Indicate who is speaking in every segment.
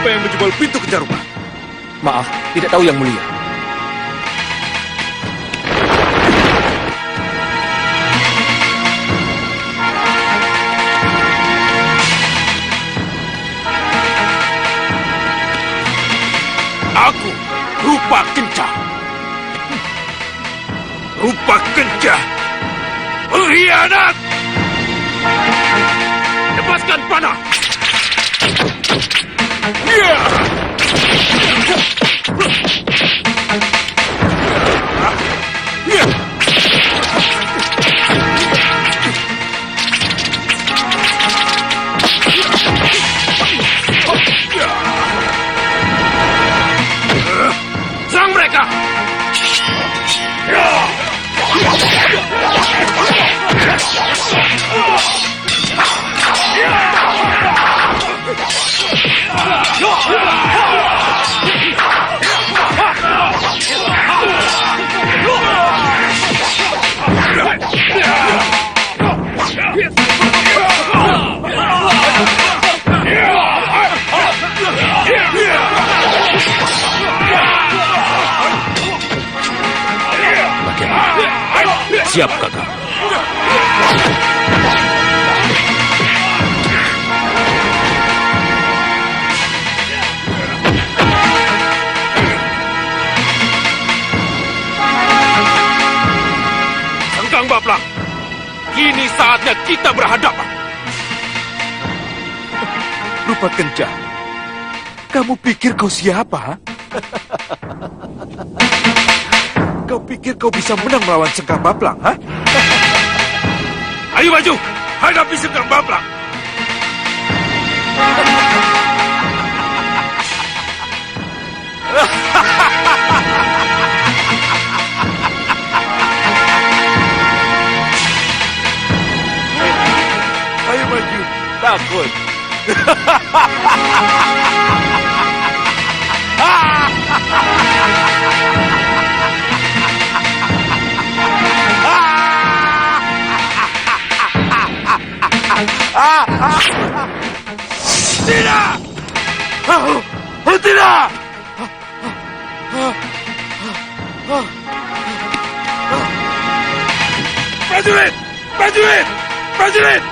Speaker 1: Siapa yang menjebol pintu kejar rumah?
Speaker 2: Maaf, tidak tahu Yang Mulia.
Speaker 1: Aku, Rupa Kencah. Rupa Kencah, pengkhianat! Lepaskan panah! Serang mereka! Siapkah kamu? Sengkang Baplang, kini saatnya kita berhadapan.
Speaker 3: Rupa Kencah, kamu pikir kau siapa? Kau pikir kau bisa menang melawan Sengkang Baplang, ha?
Speaker 1: Ayo maju, hadapi Sengkang Baplang.
Speaker 3: Ayo maju, takut.
Speaker 1: Tidak! Tidak! Prajurit! Prajurit! Prajurit!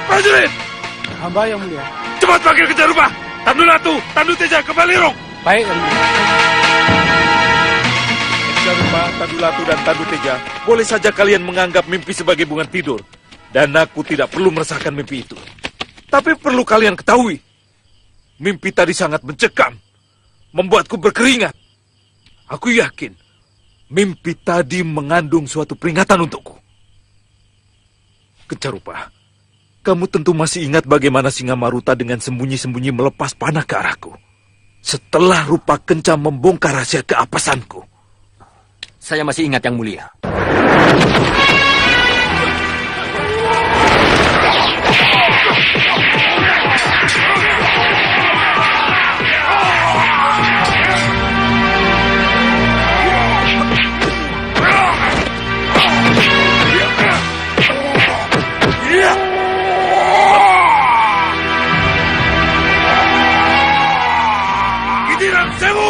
Speaker 1: Prajurit!
Speaker 4: Hamba Yang Mulia.
Speaker 1: Cepat panggil kejar rumah! Tandu Latu, Tandu Teja, kembali Rong!
Speaker 4: Baik, Yang Mulia.
Speaker 3: Kejar rumah, Tandu Latu dan Tandu Teja, boleh saja kalian menganggap mimpi sebagai bunga tidur. Dan aku tidak perlu merasakan mimpi itu. Tapi perlu kalian ketahui, mimpi tadi sangat mencekam, membuatku berkeringat. Aku yakin, mimpi tadi mengandung suatu peringatan untukku. Kencarupa, kamu tentu masih ingat bagaimana Singa Maruta dengan sembunyi-sembunyi melepas panah ke arahku. Setelah Rupa Kencah membongkar rahasia keapasanku.
Speaker 2: Saya masih ingat Yang Mulia.
Speaker 1: Gidiran Sewu!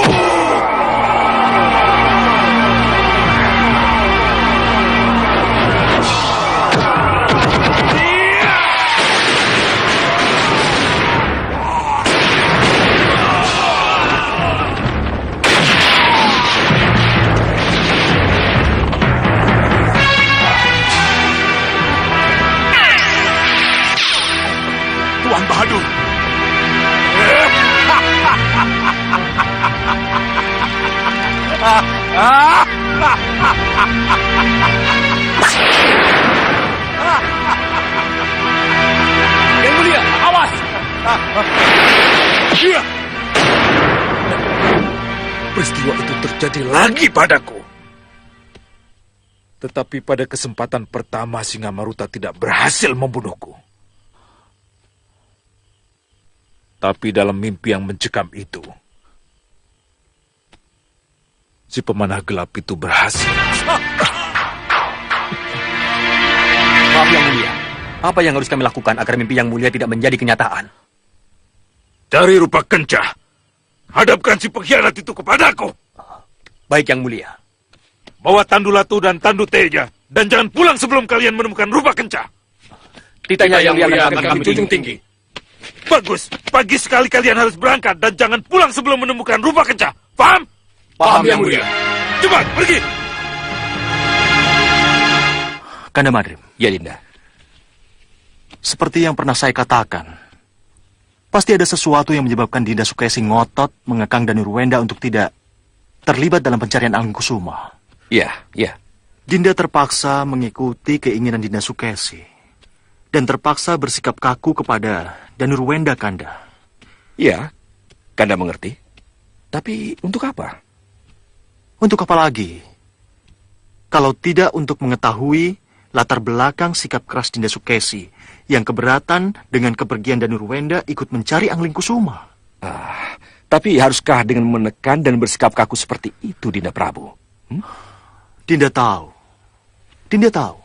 Speaker 3: Tuan Bahadur.
Speaker 2: Yang Mulia, awas!
Speaker 3: Peristiwa itu terjadi lagi padaku. Tetapi pada kesempatan pertama Singa Maruta tidak berhasil membunuhku. Tapi dalam mimpi yang mencekam itu, si pemanah gelap itu berhasil.
Speaker 2: Maaf Yang Mulia, apa yang harus kami lakukan agar mimpi Yang Mulia tidak menjadi kenyataan?
Speaker 1: Cari Rupa Kencah
Speaker 3: Hadapkan si pengkhianat itu kepadaku.
Speaker 2: Baik Yang Mulia.
Speaker 3: Bawa Tandu Latu dan Tandu Teja. Dan jangan pulang sebelum kalian menemukan rubah kenca.
Speaker 2: Titanya Yang Mulia akan kami
Speaker 1: junjung
Speaker 2: tinggi.
Speaker 3: Bagus. Pagi sekali kalian harus berangkat. Dan jangan pulang sebelum menemukan rubah kenca. Paham?
Speaker 1: Paham Yang Mulia.
Speaker 3: Cepat, pergi.
Speaker 5: Kanda Madrim,
Speaker 2: Ya, Dinda.
Speaker 5: seperti yang pernah saya katakan, pasti ada sesuatu yang menyebabkan Dinda Sukesi ngotot mengekang Danurwenda untuk tidak terlibat dalam pencarian Angkusuma.
Speaker 2: Ya, ya.
Speaker 5: Dinda terpaksa mengikuti keinginan Dinda Sukesi dan terpaksa bersikap kaku kepada Danurwenda, Kanda.
Speaker 2: Ya, Kanda mengerti. Tapi untuk apa?
Speaker 5: Untuk apa lagi? Kalau tidak untuk mengetahui latar belakang sikap keras Dinda Sukesi yang keberatan dengan kepergian Danurwenda ikut mencari Angling Kusuma.
Speaker 2: Tapi haruskah dengan menekan dan bersikap kaku seperti itu, Dinda Prabu?
Speaker 5: Dinda tahu. Dinda tahu.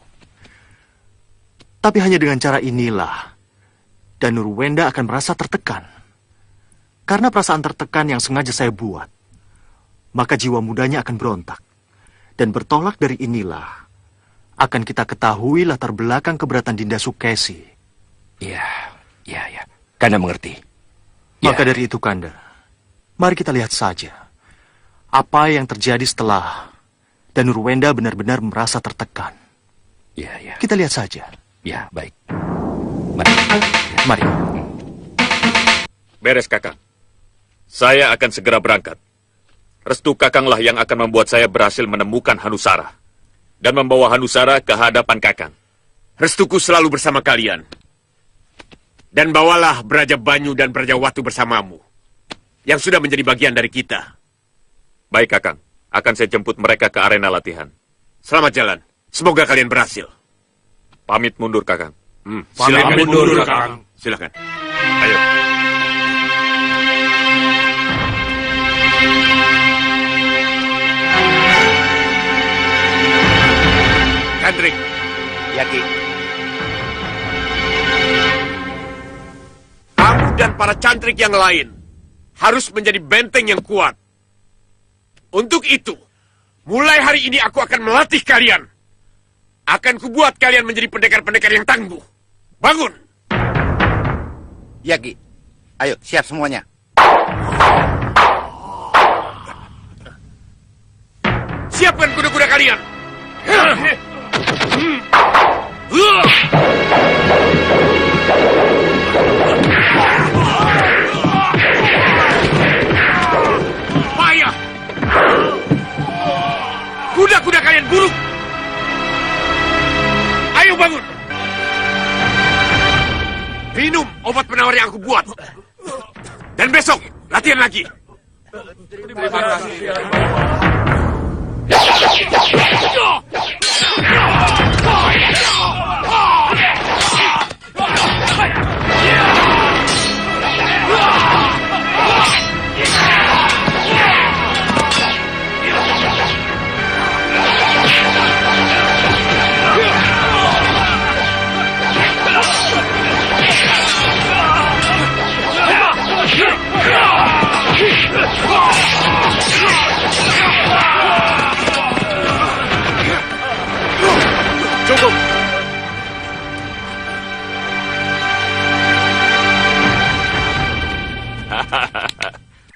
Speaker 5: Tapi hanya dengan cara inilah Danurwenda akan merasa tertekan. Karena perasaan tertekan yang sengaja saya buat, maka jiwa mudanya akan berontak. Dan bertolak dari inilah akan kita ketahui latar belakang keberatan Dinda Sukesi.
Speaker 2: Ya, ya, ya. Kanda mengerti.
Speaker 5: Maka dari itu, Kanda, mari kita lihat saja apa yang terjadi setelah Danurwenda benar-benar merasa tertekan.
Speaker 2: Ya, ya.
Speaker 5: Kita lihat saja.
Speaker 2: Ya, baik. Mari.
Speaker 5: Mari.
Speaker 1: Beres, Kakang. Saya akan segera berangkat. Restu Kakanglah yang akan membuat saya berhasil menemukan Hanusara. Dan membawa Hanusara ke hadapan Kakang. Restuku selalu bersama kalian. Dan bawalah Braja Banyu dan Braja Watu bersamamu. Yang sudah menjadi bagian dari kita. Baik, Kakang. Akan saya jemput mereka ke arena latihan. Selamat jalan. Semoga kalian berhasil. Pamit mundur, Kakang.
Speaker 3: Pamit mundur, Kakang.
Speaker 1: Silakan. Ayo. Cantrik.
Speaker 2: Ya, Ki.
Speaker 1: Kamu dan para cantrik yang lain harus menjadi benteng yang kuat. Untuk itu, mulai hari ini aku akan melatih kalian. Akan kubuat kalian menjadi pendekar-pendekar yang tangguh. Bangun!
Speaker 6: Ya, Ki. Ayo, siap semuanya.
Speaker 1: Siapkan kuda-kuda kalian. Payah. Kuda-kuda kalian buruk. Ayo bangun. Minum obat penawar yang aku buat. Dan besok latihan lagi. Terima kasih. Cukup.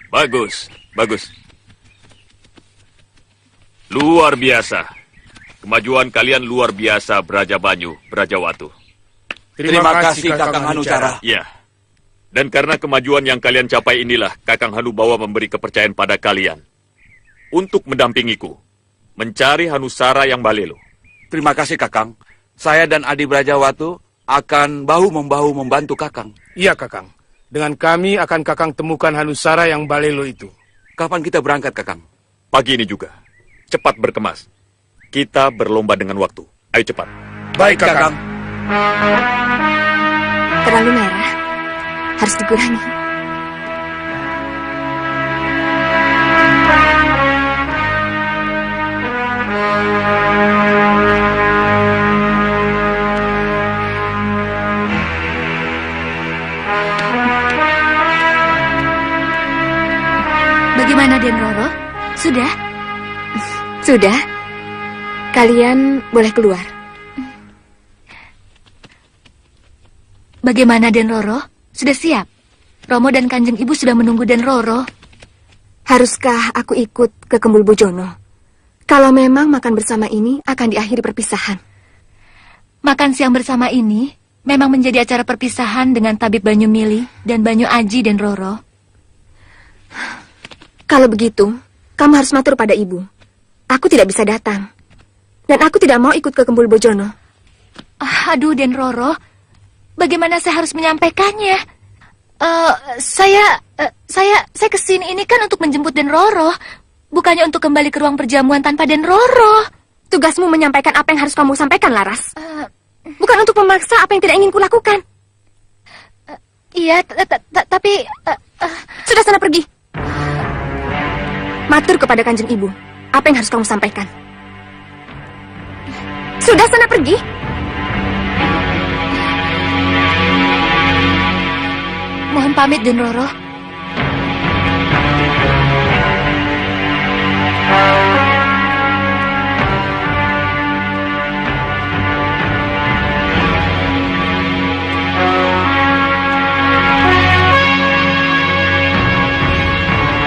Speaker 1: Bagus, bagus. Luar biasa. Kemajuan kalian luar biasa, Braja Banyu, Braja Watu.
Speaker 4: Terima kasih Kakang Hanucara.
Speaker 1: Ya. Dan karena kemajuan yang kalian capai inilah Kakang Hanubawa memberi kepercayaan pada kalian untuk mendampingiku mencari Hanusara yang balelo.
Speaker 6: Terima kasih, Kakang. Saya dan Adi Brajawatu akan bahu-membahu membantu Kakang.
Speaker 4: Iya, Kakang. Dengan kami akan Kakang temukan Hanusara yang balelo itu.
Speaker 6: Kapan kita berangkat, Kakang?
Speaker 1: Pagi ini juga. Cepat berkemas. Kita berlomba dengan waktu. Ayo cepat.
Speaker 4: Baik, Kakang.
Speaker 7: Terlalu merah. Harus dikurangi. Bagaimana, Den Roro? Sudah? Sudah. Kalian boleh keluar. Bagaimana, Den Roro? Sudah siap? Romo dan Kanjeng Ibu sudah menunggu Den Roro. Haruskah aku ikut ke Kembul Bojono? Kalau memang makan bersama ini akan diakhiri perpisahan. Makan siang bersama ini memang menjadi acara perpisahan dengan Tabib Banyu Mili dan Banyu Aji, Den Roro. Kalau begitu, kamu harus matur pada ibu. Aku tidak bisa datang. Dan aku tidak mau ikut ke Kembul Bojono. Aduh, Den Roro. Bagaimana saya harus menyampaikannya? Saya kesini ini kan untuk menjemput Den Roro. Bukannya untuk kembali ke ruang perjamuan tanpa Den Roro. Tugasmu menyampaikan apa yang harus kamu sampaikan, Laras. Bukan untuk memaksa apa yang tidak ingin kulakukan. Iya, tapi... Sudah sana pergi. Matur kepada Kanjeng Ibu. Apa yang harus kamu sampaikan? Sudah sana pergi. Mohon pamit, Den Roro.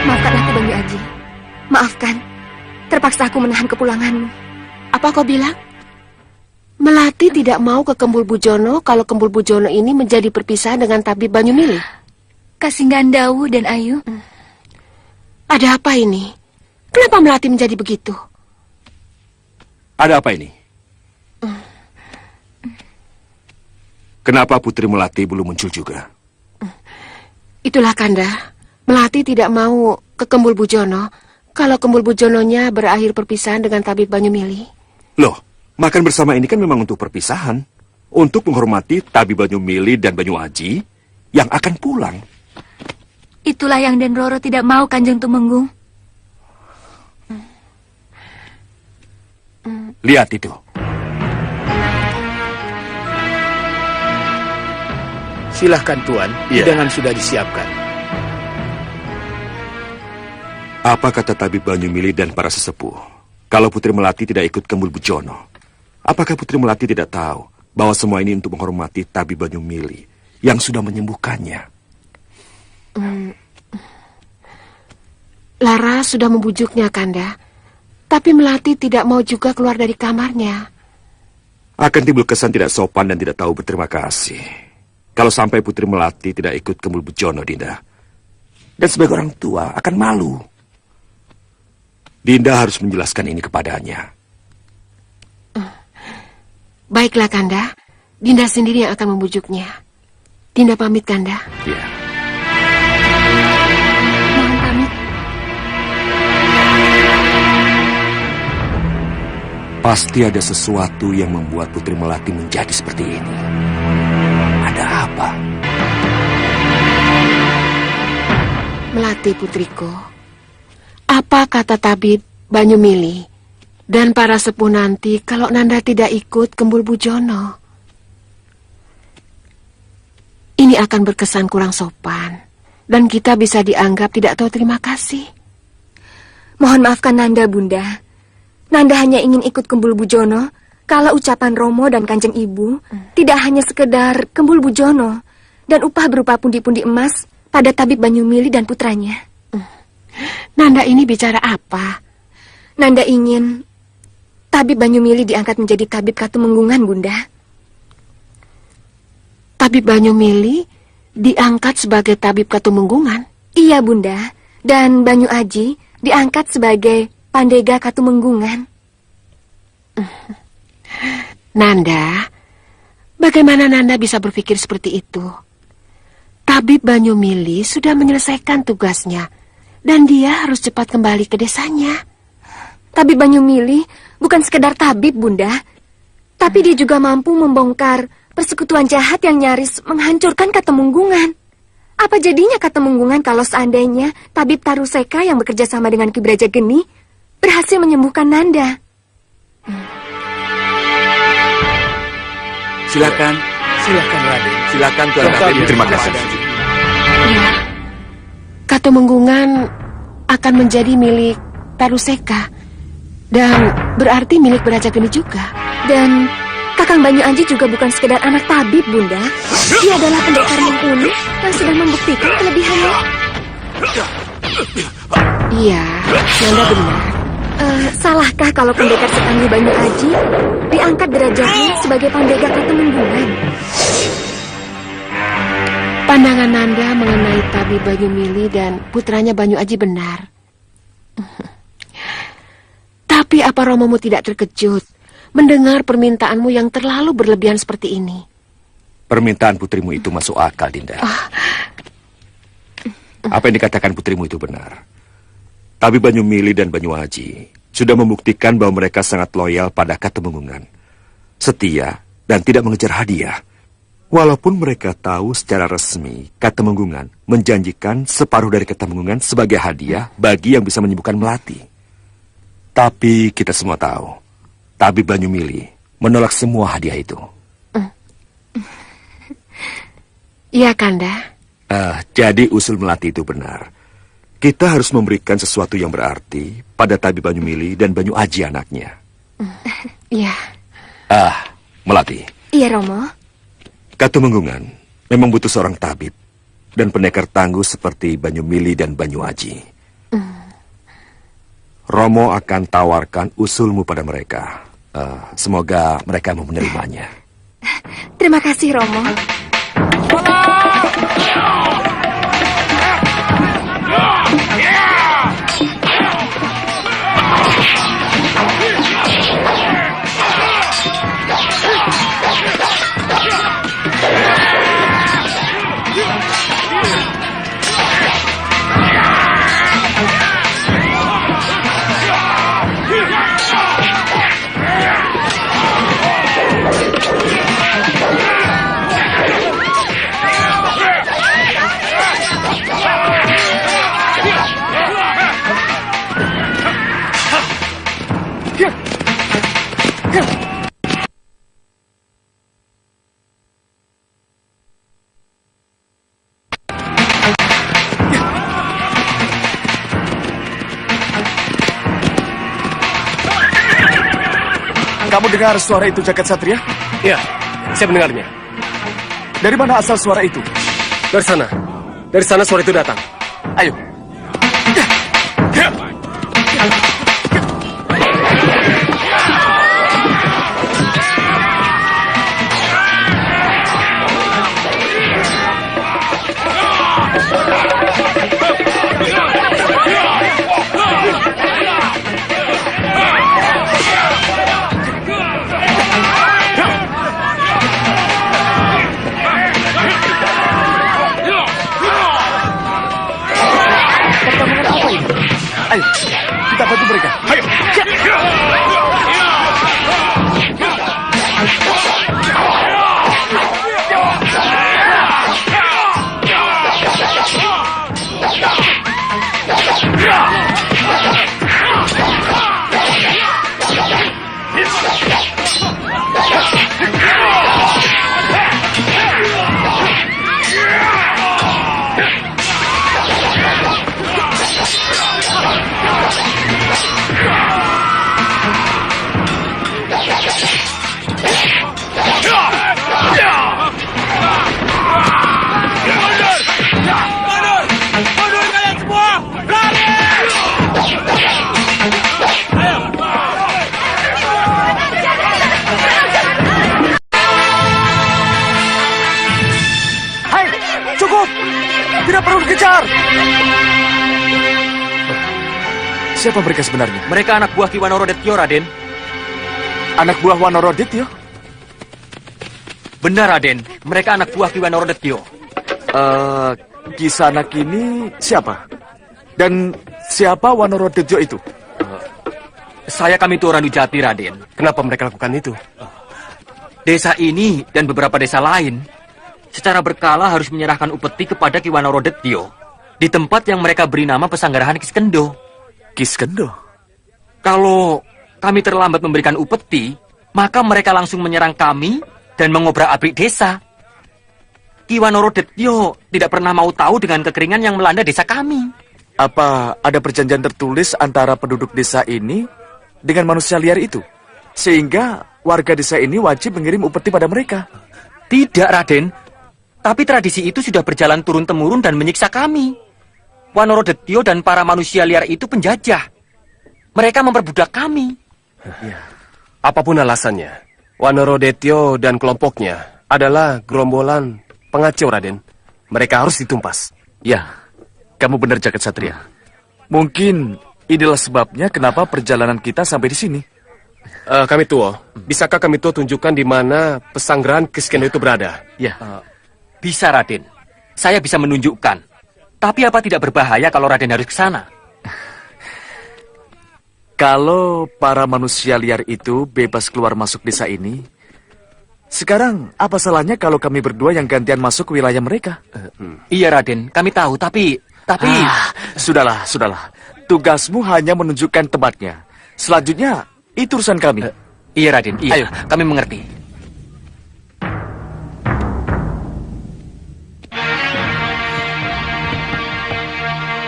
Speaker 7: Maafkan aku, Banyu Aji. Maafkan. Terpaksa aku menahan kepulanganmu.
Speaker 8: Apa kau bilang? Melati tidak mau ke Kembul Bujono kalau Kembul Bujono ini menjadi perpisahan dengan Tabib Banyu Mili.
Speaker 7: Kasinggan Dawu dan Ayu.
Speaker 8: Ada apa ini? Kenapa Melati menjadi begitu?
Speaker 2: Ada apa ini? Kenapa Putri Melati belum muncul juga?
Speaker 8: Itulah Kanda. Melati tidak mau ke Kembul Bujono kalau Kembul Bujononya berakhir perpisahan dengan Tabib Banyu Mili.
Speaker 2: Loh, makan bersama ini kan memang untuk perpisahan. Untuk menghormati Tabib Banyu Mili dan Banyu Aji yang akan pulang.
Speaker 7: Itulah yang Den Roro tidak mau, Kanjeng Tumenggung.
Speaker 2: Lihat itu.
Speaker 4: Silahkan Tuan,
Speaker 2: Iya.
Speaker 4: hidangan sudah disiapkan.
Speaker 2: Apa kata Tabib Banyu Mili dan para sesepuh? Kalau Putri Melati tidak ikut Kembul Bujono, apakah Putri Melati tidak tahu bahwa semua ini untuk menghormati Tabib Banyu Mili yang sudah menyembuhkannya?
Speaker 8: Lara sudah membujuknya, Kanda. Tapi Melati tidak mau juga keluar dari kamarnya.
Speaker 2: Akan timbul kesan tidak sopan dan tidak tahu berterima kasih. Kalau sampai Putri Melati tidak ikut Kembul Bujono, Dinda. Dan sebagai orang tua akan malu. Dinda harus menjelaskan ini kepadanya.
Speaker 8: Baiklah, Kanda. Dinda sendiri yang akan membujuknya. Dinda pamit, Kanda.
Speaker 2: Ya.
Speaker 7: Mohon pamit.
Speaker 2: Pasti ada sesuatu yang membuat Putri Melati menjadi seperti ini. Ada apa?
Speaker 8: Melati, putriku. Apa kata Tabib Banyu Mili dan para sepuh nanti kalau Nanda tidak ikut Kembul Bujono? Ini akan berkesan kurang sopan dan kita bisa dianggap tidak tahu terima kasih.
Speaker 7: Mohon maafkan Nanda, Bunda. Nanda hanya ingin ikut Kembul Bujono kalau ucapan Romo dan Kanjeng Ibu tidak hanya sekedar Kembul Bujono dan upah berupa pundi-pundi emas pada Tabib Banyu Mili dan putranya.
Speaker 8: Nanda ini bicara apa?
Speaker 7: Nanda ingin Tabib Banyu Mili diangkat menjadi Tabib Katumenggungan, Bunda.
Speaker 8: Tabib Banyu Mili diangkat sebagai Tabib Katumenggungan?
Speaker 7: Iya, Bunda. Dan Banyu Aji diangkat sebagai Pandega Katumenggungan.
Speaker 8: Nanda, bagaimana Nanda bisa berpikir seperti itu? Tabib Banyu Mili sudah menyelesaikan tugasnya dan dia harus cepat kembali ke desanya.
Speaker 7: Tabib Banyu Mili bukan sekedar tabib, Bunda. Tapi dia juga mampu membongkar persekutuan jahat yang nyaris menghancurkan Katemunggungan. Apa jadinya Katemunggungan kalau seandainya Tabib Taruseka yang bekerja sama dengan Ki Braja Geni berhasil menyembuhkan Nanda?
Speaker 6: Silakan.
Speaker 4: Silakan, Raden.
Speaker 6: Silakan Tuan
Speaker 4: Tetap
Speaker 6: Raden.
Speaker 2: Terima kasih.
Speaker 8: Katumenggungan akan menjadi milik Taruseka. Dan berarti milik Beraja Geni juga.
Speaker 7: Dan Kakang Banyu Aji juga bukan sekedar anak tabib, Bunda. Dia adalah pendekar mumpuni yang sudah membuktikan kelebihannya.
Speaker 8: Iya, Nanda benar.
Speaker 7: Salahkah kalau pendekar setangguh Banyu Aji diangkat derajatnya sebagai pendekar Katemenggungan?
Speaker 8: Pandangan Nanda mengenai tabib Banyu Mili dan putranya Banyu Aji benar. Tapi apa Romomu tidak terkejut mendengar permintaanmu yang terlalu berlebihan seperti ini?
Speaker 2: Permintaan putrimu itu masuk akal, Dinda. Apa yang dikatakan putrimu itu benar. Tabib Banyu Mili dan Banyu Aji sudah membuktikan bahwa mereka sangat loyal pada Katemenggungan, setia dan tidak mengejar hadiah. Walaupun mereka tahu secara resmi Katemenggungan menjanjikan separuh dari Katemenggungan sebagai hadiah bagi yang bisa menyembuhkan Melati. Tapi kita semua tahu, Tabib Banyu Mili menolak semua hadiah itu.
Speaker 8: Iya, Kanda.
Speaker 2: Jadi usul Melati itu benar. Kita harus memberikan sesuatu yang berarti pada Tabib Banyu Mili dan Banyu Aji anaknya.
Speaker 8: Iya.
Speaker 2: Melati.
Speaker 7: Iya, Romo.
Speaker 2: Katemenggungan memang butuh seorang tabib dan pendekar tangguh seperti Banyu Mili dan Banyu Aji. Romo akan tawarkan usulmu pada mereka. Semoga mereka mau menerimanya.
Speaker 7: Terima kasih, Romo.
Speaker 2: Kamu dengar suara itu, Jagat Satria?
Speaker 4: Ya, saya mendengarnya.
Speaker 2: Dari mana asal suara itu?
Speaker 4: Dari sana. Dari sana suara itu datang.
Speaker 2: Ayo. Ayo, kita bantu mereka. Ayo. Tidak perlu dikejar. Siapa mereka sebenarnya?
Speaker 5: Mereka anak buah Ki Wanorodetyo, Raden.
Speaker 2: Anak buah Wanorodetyo?
Speaker 5: Benar, Raden. Mereka anak buah Ki Wanorodetyo.
Speaker 2: Kisanak ini siapa? Dan siapa Wanorodetyo itu?
Speaker 5: Saya kami itu orang Dujati, Raden.
Speaker 4: Kenapa mereka lakukan itu?
Speaker 5: Desa ini dan beberapa desa lain secara berkala harus menyerahkan upeti kepada Ki Wanorodetyo di tempat yang mereka beri nama Pesanggarahan Kiskendo.
Speaker 2: Kiskendo?
Speaker 5: Kalau kami terlambat memberikan upeti, maka mereka langsung menyerang kami dan mengobrak-abrik desa. Ki Wanorodetyo tidak pernah mau tahu dengan kekeringan yang melanda desa kami.
Speaker 9: Apa ada perjanjian tertulis antara penduduk desa ini dengan manusia liar itu? Sehingga warga desa ini wajib mengirim upeti pada mereka.
Speaker 10: Tidak, Raden. Tapi tradisi itu sudah berjalan turun-temurun dan menyiksa kami. Wanorodetyo dan para manusia liar itu penjajah. Mereka memperbudak kami.
Speaker 4: Apapun alasannya, Wanorodetyo dan kelompoknya adalah gerombolan pengacau, Raden. Mereka harus ditumpas.
Speaker 9: Ya, kamu benar Jagat Satria. Mungkin inilah sebabnya kenapa perjalanan kita sampai di sini.
Speaker 4: Kami Tuo, bisakah kami Tuo tunjukkan di mana pesanggrahan Kiskendo itu berada?
Speaker 9: Ya,
Speaker 10: Bisa, Raden. Saya bisa menunjukkan. Tapi apa tidak berbahaya kalau Raden harus ke sana?
Speaker 9: kalau para manusia liar itu bebas keluar masuk desa ini, sekarang apa salahnya kalau kami berdua yang gantian masuk ke wilayah mereka?
Speaker 10: Iya, Raden. Kami tahu, tapi...
Speaker 9: Sudahlah. Tugasmu hanya menunjukkan tempatnya. Selanjutnya, itu urusan kami.
Speaker 10: Iya, Raden. Iya,
Speaker 9: Ayo.
Speaker 10: kami mengerti.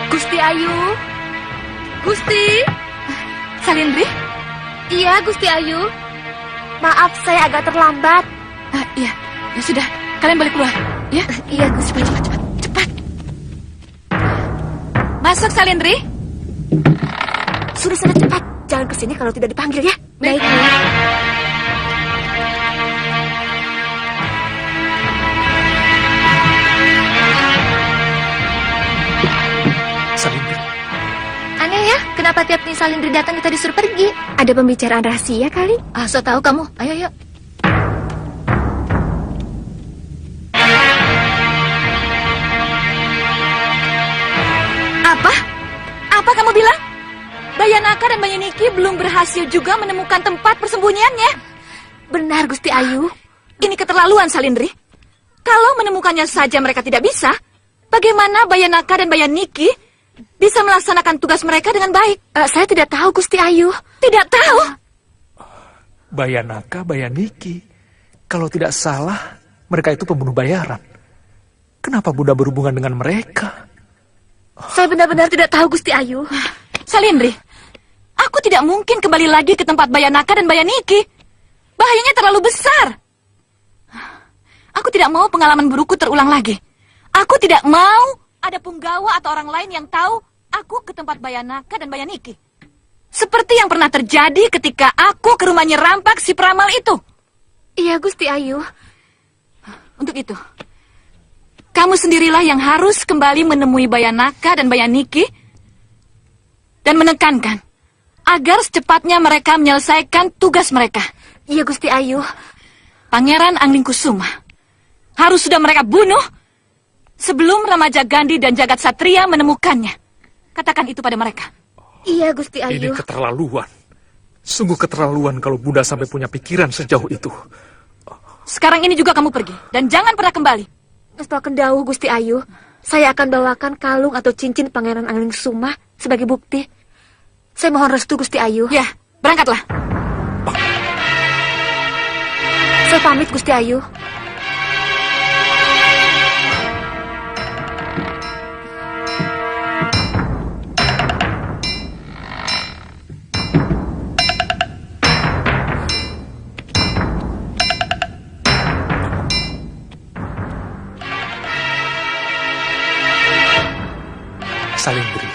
Speaker 7: Gusti Ayu. Gusti. Salindri? Iya, Gusti Ayu. Maaf, saya agak terlambat. Iya, ya sudah. Kalian boleh keluar. Ya? Iya, Gusti. Cepat. Masuk, Salindri. Sudah sana cepat. Jangan kesini kalau tidak dipanggil ya. Baik.
Speaker 3: Salindri.
Speaker 7: Aneh ya, kenapa tiap nih Salindri datang kita disuruh pergi? Ada pembicaraan rahasia kali? So tahu kamu. Ayo. Apa kamu bilang? Bayanaka dan Bayaniki belum berhasil juga menemukan tempat persembunyiannya. Benar, Gusti Ayu. Ini keterlaluan, Salindri. Kalau menemukannya saja mereka tidak bisa, bagaimana Bayanaka dan Bayaniki bisa melaksanakan tugas mereka dengan baik? Saya tidak tahu, Gusti Ayu. Tidak tahu?
Speaker 3: Bayanaka, Bayaniki. Kalau tidak salah, mereka itu pembunuh bayaran. Kenapa Bunda berhubungan dengan mereka?
Speaker 7: Saya benar-benar tidak tahu, Gusti Ayu. Salindri, aku tidak mungkin kembali lagi ke tempat Bayanaka dan Bayaniki. Bahayanya terlalu besar. Aku tidak mau pengalaman burukku terulang lagi. Aku tidak mau ada punggawa atau orang lain yang tahu aku ke tempat Bayanaka dan Bayaniki. Seperti yang pernah terjadi ketika aku ke rumahnya rampak si peramal itu. Iya, Gusti Ayu. Untuk itu, kamu sendirilah yang harus kembali menemui Bayanaka dan Bayaniki dan menekankan agar secepatnya mereka menyelesaikan tugas mereka. Iya, Gusti Ayu. Pangeran Anglingkusuma harus sudah mereka bunuh sebelum Ramaja Gandhi dan Jagat Satria menemukannya. Katakan itu pada mereka. Iya, Gusti Ayu.
Speaker 3: Ini keterlaluan. Sungguh keterlaluan kalau Bunda sampai punya pikiran sejauh itu.
Speaker 7: Sekarang ini juga kamu pergi dan jangan pernah kembali. Setelah kendau, Gusti Ayu, saya akan bawakan kalung atau cincin Pangeran Anglingkusuma sebagai bukti. Saya mohon restu, Gusti Ayu. Ya, berangkatlah. Saya pamit, Gusti Ayu.
Speaker 3: Salindri.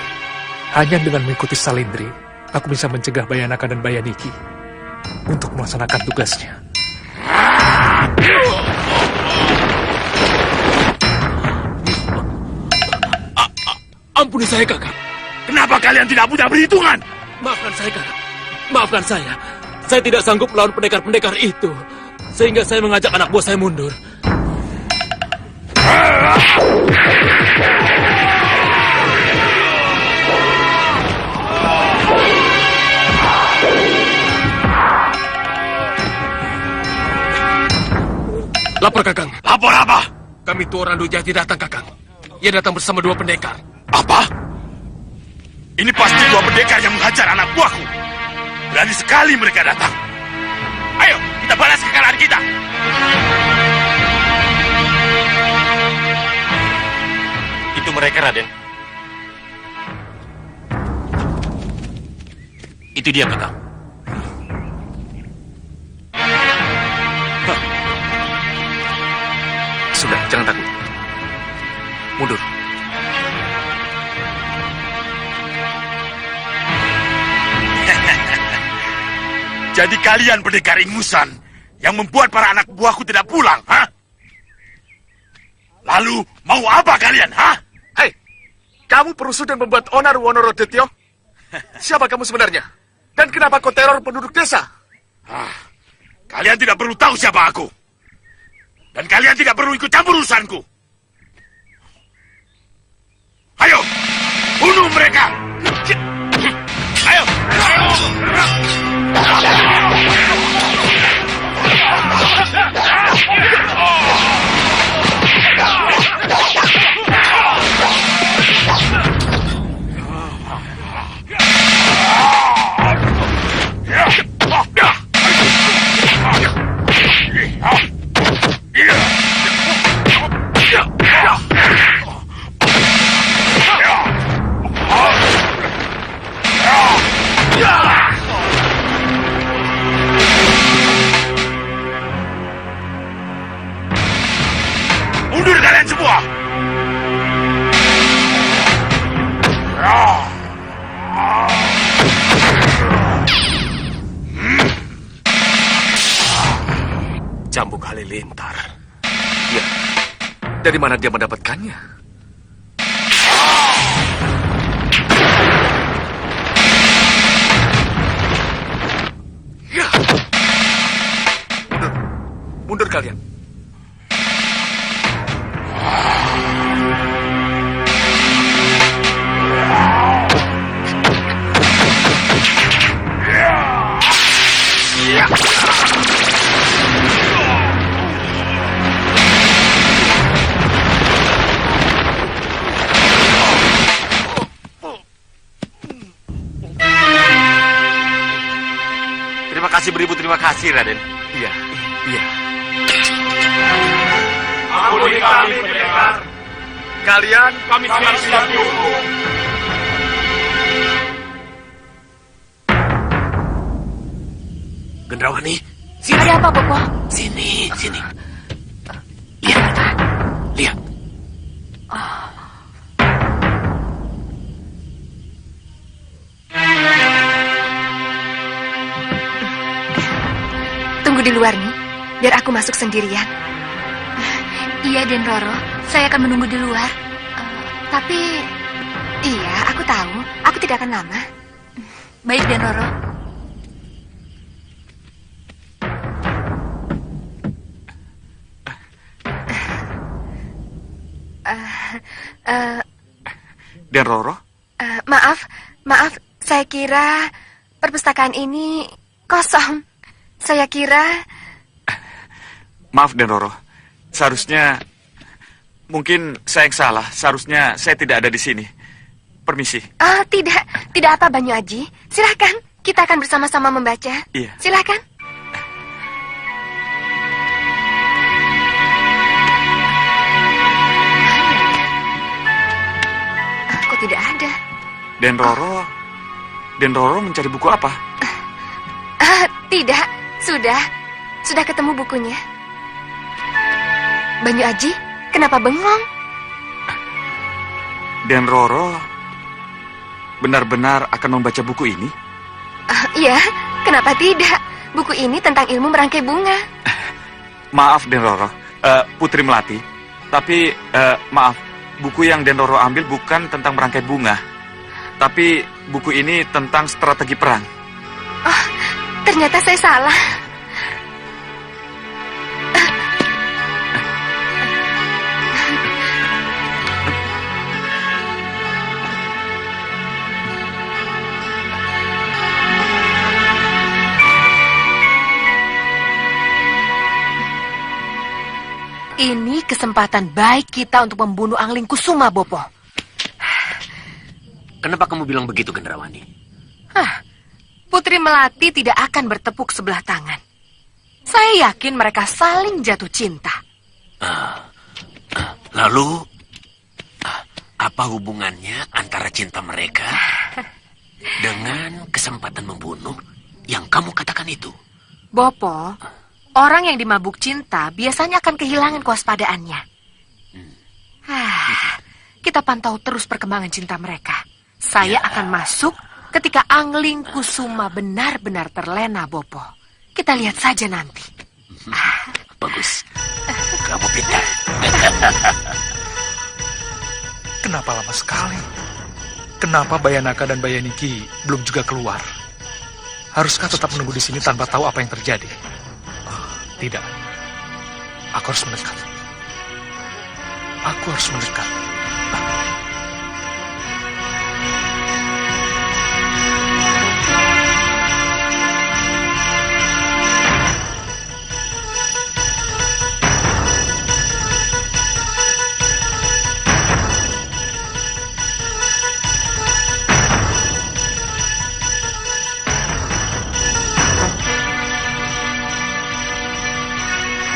Speaker 3: Hanya dengan mengikuti Salindri, aku bisa mencegah Bayanaka dan Bayaniki untuk melaksanakan tugasnya.
Speaker 2: Ampuni saya, Kakak. Kenapa kalian tidak punya perhitungan?
Speaker 11: Maafkan saya, Kakak. Maafkan saya. Saya tidak sanggup melawan pendekar-pendekar itu. Sehingga saya mengajak anak buah saya mundur. Lapor, Kakang.
Speaker 2: Lapor apa?
Speaker 11: Kami Tuan Randu Jati datang, Kakang. Ia datang bersama 2 pendekar.
Speaker 2: Apa? Ini pasti 2 pendekar yang menghajar anak buahku. Berani sekali mereka datang. Ayo, kita balas kekalahan kita.
Speaker 5: Itu mereka, Raden.
Speaker 11: Itu dia, Kakang.
Speaker 4: Sudah, jangan takut. Mundur.
Speaker 1: Jadi kalian pendekar ingusan yang membuat para anak buahku tidak pulang, ha? Lalu mau apa kalian, ha?
Speaker 4: Hei, kamu perusuh dan membuat onar Wonorodetyo? Siapa kamu sebenarnya? Dan kenapa kau teror penduduk desa?
Speaker 1: Kalian tidak perlu tahu siapa aku. Dan kalian tidak perlu ikut campur urusanku. Ayo, bunuh mereka. Ayo. Mundur kalian semua.
Speaker 4: Cambuk Halilintar. Ya, dari mana dia mendapatkannya? Ya. Mundur. Mundur kalian.
Speaker 1: Terima kasih beribu terima kasih, Raden.
Speaker 4: Iya, iya.
Speaker 1: Ampuni kami, pendekar.
Speaker 4: Kalian
Speaker 1: Kami siap dihukum.
Speaker 11: Gendrawani,
Speaker 8: Ada apa, Bopo?
Speaker 11: sini, sini. Lihat, lihat.
Speaker 7: Tunggu di luar nih, biar aku masuk sendirian. Iya, Den Roro, saya akan menunggu di luar. Tapi, iya, aku tahu, aku tidak akan lama. Baik, Den Roro.
Speaker 2: Dan Roro?
Speaker 7: Maaf, saya kira perpustakaan ini kosong. Saya kira...
Speaker 2: Maaf, Dan Roro. Seharusnya... Mungkin saya yang salah. Seharusnya saya tidak ada di sini. Permisi.
Speaker 7: Tidak apa, Banyu Aji. Silahkan, kita akan bersama-sama membaca.
Speaker 2: Iya.
Speaker 7: Silahkan. Kok tidak ada?
Speaker 2: Dan Roro mencari buku apa?
Speaker 7: Tidak, sudah ketemu bukunya. Banyu Aji, kenapa bengong?
Speaker 2: Dan Roro benar-benar akan membaca buku ini?
Speaker 7: Iya, kenapa tidak? Buku ini tentang ilmu merangkai bunga.
Speaker 2: Maaf, Den Roro. Putri Melati. Tapi, maaf. Buku yang Den Roro ambil bukan tentang merangkai bunga. Tapi, buku ini tentang strategi perang.
Speaker 7: Oh, ternyata saya salah.
Speaker 8: Ini kesempatan baik kita untuk membunuh Angling Kusuma, Bopo.
Speaker 11: Kenapa kamu bilang begitu, Gendrawani?
Speaker 8: Putri Melati tidak akan bertepuk sebelah tangan. Saya yakin mereka saling jatuh cinta.
Speaker 11: Lalu, apa hubungannya antara cinta mereka
Speaker 12: dengan kesempatan membunuh yang kamu katakan itu.
Speaker 8: Bopo, orang yang dimabuk cinta biasanya akan kehilangan kewaspadaannya. Kita pantau terus perkembangan cinta mereka. Saya akan masuk ketika Angling Kusuma benar-benar terlena, Bopo. Kita lihat saja nanti.
Speaker 12: Bagus. Kamu pintar.
Speaker 13: Kenapa lama sekali? Kenapa Bayanaka dan Bayaniki belum juga keluar? Haruskah tetap menunggu di sini tanpa tahu apa yang terjadi? Tidak. Aku harus mendekat. Aku harus mendekat.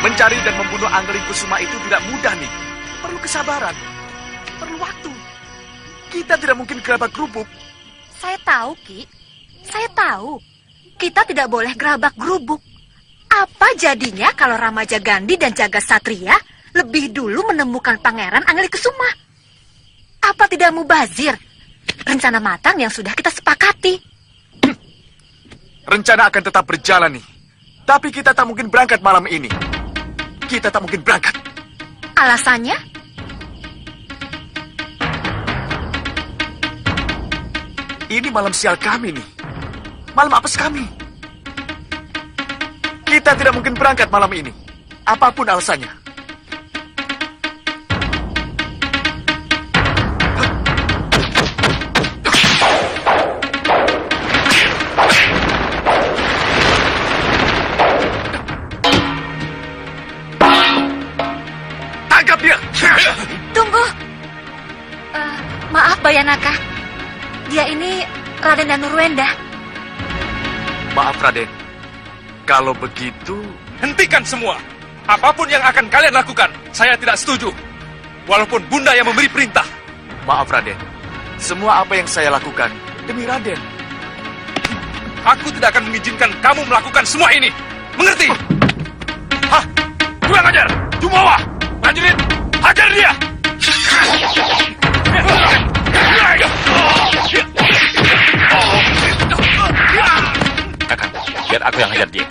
Speaker 4: Mencari dan membunuh Angling Kusuma itu tidak mudah nih. Perlu kesabaran, perlu waktu. Kita tidak mungkin gerabak gerubuk.
Speaker 7: Saya tahu, Ki. Saya tahu. Kita tidak boleh gerabak gerubuk. Apa jadinya kalau Ramaja Gandhi dan Jaga Satria lebih dulu menemukan Pangeran Angling Kusuma? Apa tidak mubazir? Rencana matang yang sudah kita sepakati.
Speaker 4: Rencana akan tetap berjalan nih. Tapi kita tak mungkin berangkat malam ini. Kita tak mungkin berangkat.
Speaker 7: Alasannya?
Speaker 4: Ini malam sial kami nih. Malam apes kami. Kita tidak mungkin berangkat malam ini. Apapun alasannya. Tangkap dia!
Speaker 7: Tunggu. Maaf, Bayanaka. Dia ini Raden Danurwenda.
Speaker 3: Maaf, Raden. Kalau begitu, hentikan semua. Apapun yang akan kalian lakukan, saya tidak setuju. Walaupun Bunda yang memberi perintah.
Speaker 4: Maaf, Raden. Semua apa yang saya lakukan demi Raden.
Speaker 3: Aku tidak akan mengizinkan kamu melakukan semua ini. Mengerti? Hah? Kurang ajar! Jumawa! Prajurit! Hajar dia!
Speaker 1: Kakak, biar aku yang hajar dia.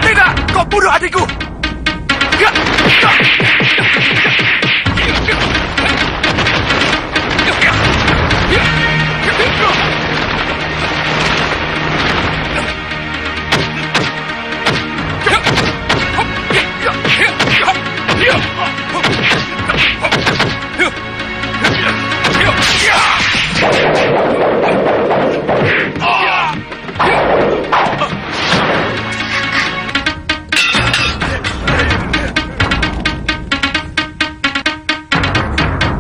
Speaker 4: Tidak! Kau bunuh adikku!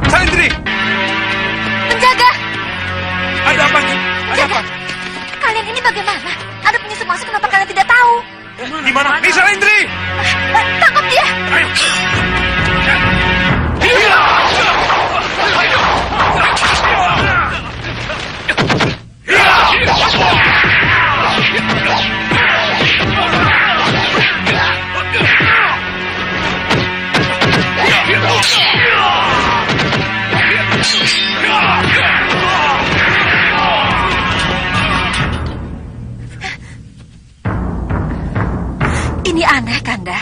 Speaker 3: Salindri!
Speaker 7: Penjaga!
Speaker 3: Ada apa? Ada apa?
Speaker 7: Kalian ini bagaimana? Ada penyusup masuk, kenapa kalian tidak tahu?
Speaker 3: Di mana? Nih, Salindri!
Speaker 7: Tangkap dia! Ini aneh, Kanda.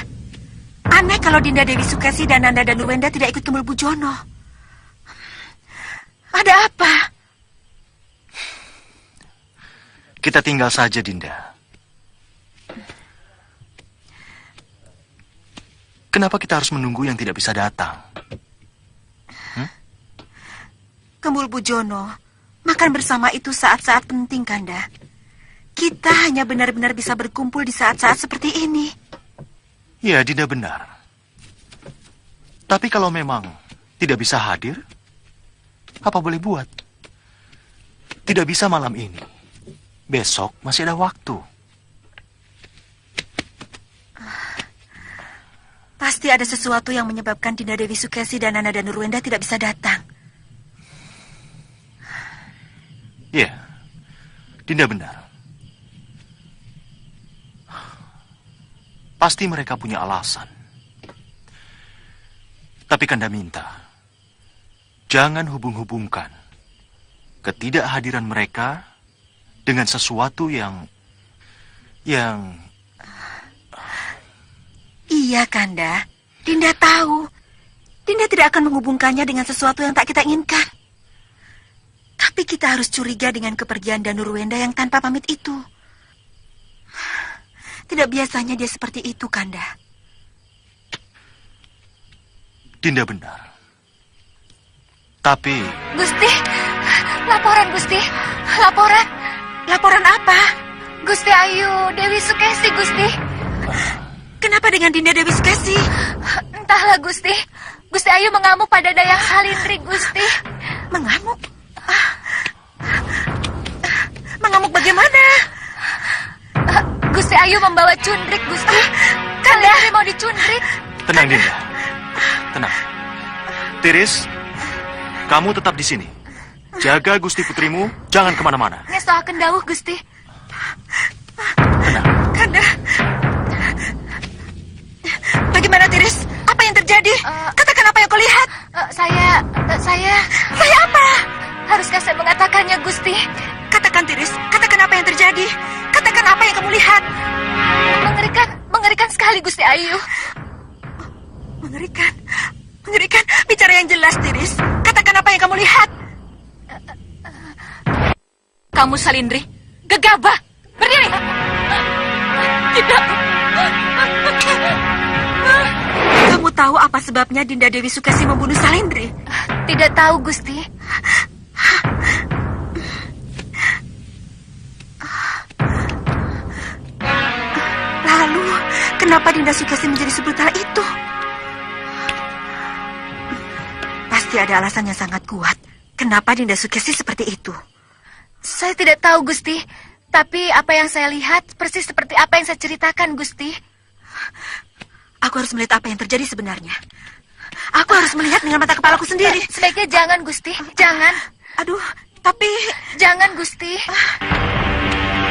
Speaker 7: Aneh kalau Dinda Dewi Sukesi dan Nanda Danurwenda tidak ikut ke Mulbujono. Ada apa?
Speaker 5: Kita tinggal saja, Dinda. Kenapa kita harus menunggu yang tidak bisa datang?
Speaker 7: Ke Mulbujono, makan bersama itu saat-saat penting, Kanda. Kita hanya benar-benar bisa berkumpul di saat-saat seperti ini.
Speaker 5: Ya, Dinda benar. Tapi kalau memang tidak bisa hadir, apa boleh buat? Tidak bisa malam ini. Besok masih ada waktu.
Speaker 14: Pasti ada sesuatu yang menyebabkan Dinda Dewi Sukesi dan Nanda Danurwenda tidak bisa datang.
Speaker 5: Ya, Dinda benar. Pasti mereka punya alasan. Tapi Kanda minta, jangan hubung-hubungkan ketidakhadiran mereka dengan sesuatu yang...
Speaker 14: Iya, Kanda. Dinda tahu. Dinda tidak akan menghubungkannya dengan sesuatu yang tak kita inginkan. Tapi kita harus curiga dengan kepergian Danurwenda yang tanpa pamit itu. Tidak biasanya dia seperti itu, Kanda.
Speaker 5: Dinda benar. Tapi...
Speaker 7: Gusti, laporan Gusti, laporan.
Speaker 14: Laporan apa?
Speaker 7: Gusti Ayu Dewi Sukesi, Gusti.
Speaker 14: Kenapa dengan Dinda Dewi Sukesi?
Speaker 7: Entahlah, Gusti. Gusti Ayu mengamuk pada Dayang Salindri, Gusti.
Speaker 14: Mengamuk? Mengamuk bagaimana?
Speaker 7: Gusti Ayu membawa cundrik, Gusti. Salindri mau dicundrik.
Speaker 5: Tenang, Dinda. Tenang. Tiris, kamu tetap di sini. Jaga Gusti Putrimu, jangan kemana-mana.
Speaker 7: Ngestohaken dawuh, Gusti.
Speaker 5: Tenang.
Speaker 14: Kanda. Bagaimana, Tiris? Apa yang terjadi? Katakan apa yang kau lihat.
Speaker 7: Saya
Speaker 14: apa?
Speaker 7: Haruskah saya mengatakannya, Gusti?
Speaker 14: Katakan, Tiris. Katakan apa yang terjadi. Katakan apa yang kamu lihat.
Speaker 7: Mengerikan sekali, Gusti Ayu.
Speaker 14: Mengerikan. Bicara yang jelas, Tiris. Katakan apa yang kamu lihat.
Speaker 7: Kamu Salindri, gegabah, berdiri. Tidak.
Speaker 14: Kamu tahu apa sebabnya Dinda Dewi Sukesi membunuh Salindri?
Speaker 7: Tidak tahu, Gusti.
Speaker 14: Lalu, kenapa Dinda Sukesi menjadi sebrutal itu? Pasti ada alasan yang sangat kuat. Kenapa Dinda Sukesi seperti itu?
Speaker 7: Saya tidak tahu, Gusti. Tapi apa yang saya lihat persis seperti apa yang saya ceritakan, Gusti.
Speaker 14: Aku harus melihat apa yang terjadi sebenarnya. Aku harus melihat dengan mata kepalaku sendiri.
Speaker 7: Sebaiknya jangan, Gusti. Jangan.
Speaker 14: Aduh, tapi...
Speaker 7: Jangan, Gusti.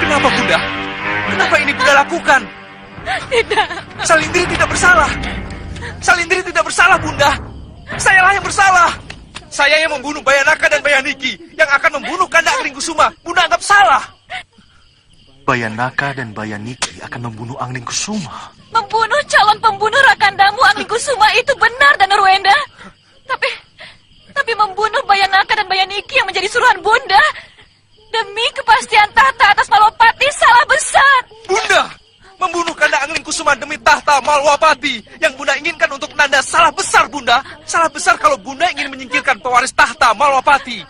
Speaker 3: Kenapa, Bunda? Kenapa ini Bunda lakukan?
Speaker 7: Tidak.
Speaker 3: Salindri tidak bersalah. Salindri tidak bersalah, Bunda. Sayalah yang bersalah. Saya yang membunuh Bayanaka dan Bayaniki, yang akan membunuh Kanda Anglingkusuma. Bunda anggap salah.
Speaker 5: Bayanaka dan Bayaniki akan membunuh Anglingkusuma.
Speaker 7: Membunuh calon pembunuh Rakandamu Anglingkusuma itu benar, Danurwenda. Tapi membunuh Bayanaka dan Bayaniki yang menjadi suruhan Bunda demi kepastian tahta atas Malwapati salah besar.
Speaker 3: Bunda membunuh Kanda Anglingkusuma demi tahta Malwapati yang Bunda inginkan untuk Nanda salah besar, Bunda. Salah besar kalau Bunda ingin menyingkirkan pewaris tahta Malwapati.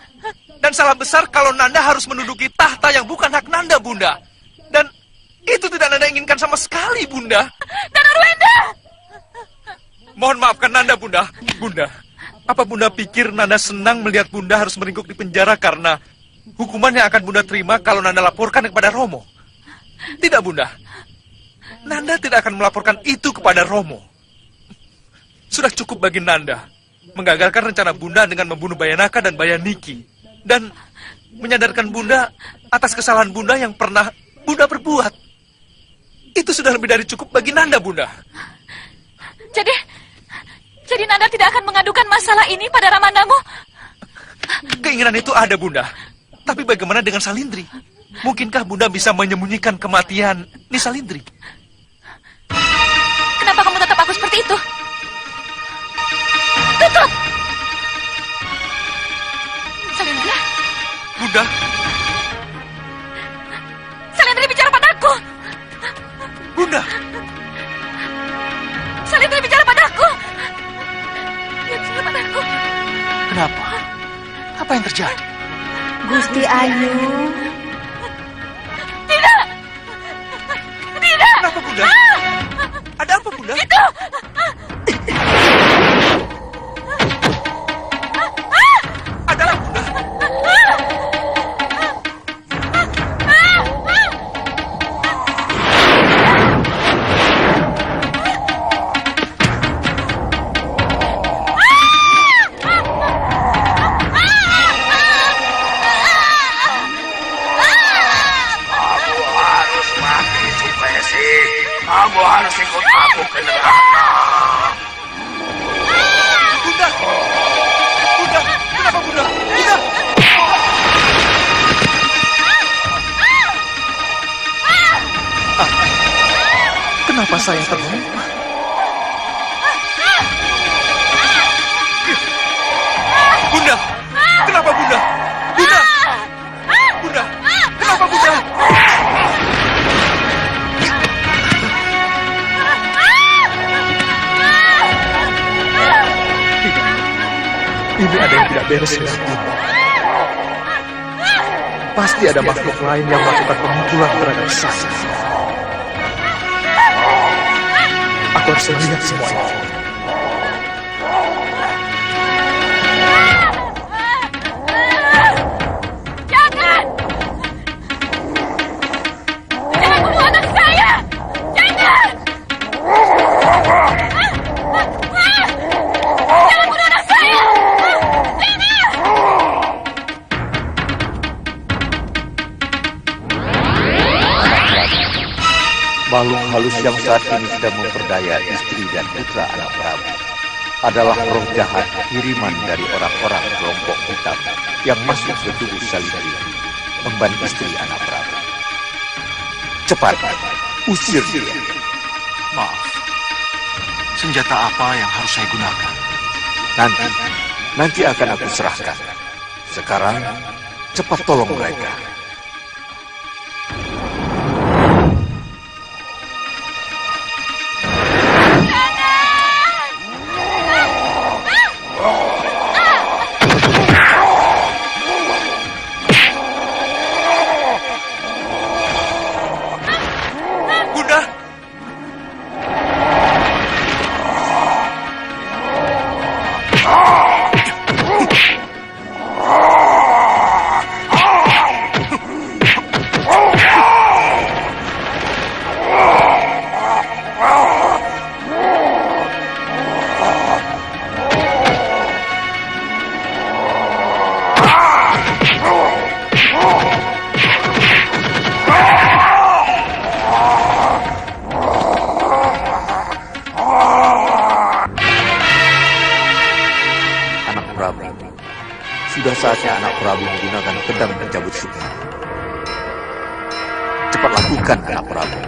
Speaker 3: Dan salah besar kalau Nanda harus menduduki tahta yang bukan hak Nanda, Bunda. Dan itu tidak Nanda inginkan sama sekali, Bunda.
Speaker 7: Danurwenda!
Speaker 3: Mohon maafkan Nanda, Bunda. Bunda, apa Bunda pikir Nanda senang melihat Bunda harus meringkuk di penjara karena hukuman yang akan Bunda terima kalau Nanda laporkan kepada Romo? Tidak, Bunda. Nanda tidak akan melaporkan itu kepada Romo. Sudah cukup bagi Nanda menggagalkan rencana Bunda dengan membunuh Bayanaka dan Bayaniki. Dan menyadarkan Bunda atas kesalahan Bunda yang pernah Bunda perbuat. Itu sudah lebih dari cukup bagi Nanda, Bunda.
Speaker 7: Jadi Nanda tidak akan mengadukan masalah ini pada Ramandamu?
Speaker 3: Keinginan itu ada, Bunda. Tapi bagaimana dengan Salindri? Mungkinkah Bunda bisa menyembunyikan kematian Ni Salindri?
Speaker 7: Kenapa kamu tetap aku seperti itu? Tutup! Salindri?
Speaker 3: Bunda,
Speaker 7: Salindri bicara padaku!
Speaker 3: Bunda!
Speaker 7: Salindri bicara padaku! Dia bicara padaku!
Speaker 5: Kenapa? Apa yang terjadi?
Speaker 7: Gusti Ayu. Tidak!
Speaker 3: Kenapa, Bunda? Ada apa, Bunda? Adalah
Speaker 4: Kamu harus ikut aku ke neraka.
Speaker 3: Bunda! Bunda! Kenapa Bunda? Bunda!
Speaker 5: Kenapa saya terluka?
Speaker 3: Bunda! Kenapa Bunda? Bunda! Bunda! Kenapa Bunda?
Speaker 5: Ini ada yang tidak beres dengan Bunda. Pasti ada makhluk lain yang melakukan pemukulan terhadap saya. Aku harus melihat semua ini.
Speaker 7: Jangan! Jangan bunuh anak saya! Jangan! Jangan bunuh anak saya!
Speaker 15: Makhluk halus yang saat ini sedang memperdaya istri dan putra anak Prabu adalah roh jahat kiriman dari orang-orang kelompok hitam yang masuk ke tubuh Salihari, emban istri anak Prabu. Cepat, usir dia.
Speaker 5: Maaf, senjata apa yang harus saya gunakan?
Speaker 15: Nanti akan aku serahkan. Sekarang, cepat tolong mereka. Sudah saatnya anak Prabu menggunakan pedang pencabut sukma. Cepat lakukan, anak Prabu.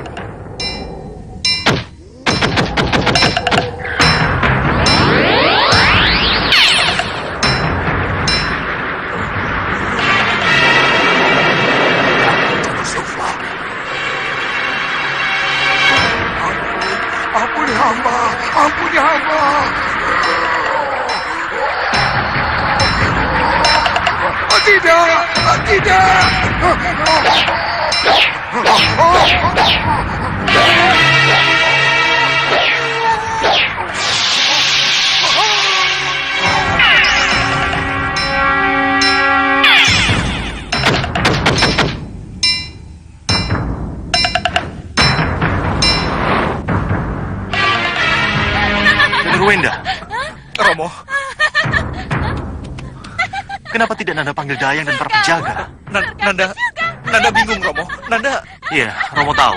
Speaker 4: Ampuni hamba! Ampuni hamba! Tidak! Tidak!
Speaker 5: Wenda,
Speaker 3: Romo,
Speaker 5: kenapa tidak Nanda panggil Dayang dan para penjaga?
Speaker 3: Nanda bingung, Romo. Nanda...
Speaker 5: Iya, Romo tahu.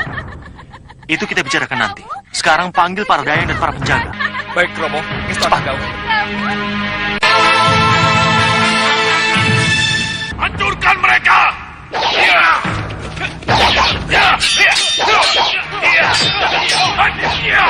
Speaker 5: Itu kita bicarakan nanti. Sekarang panggil para Dayang dan para penjaga.
Speaker 3: Baik, Romo. Cepat kau.
Speaker 4: Hancurkan mereka! Ya! Ya! Ya! Ya! Ya!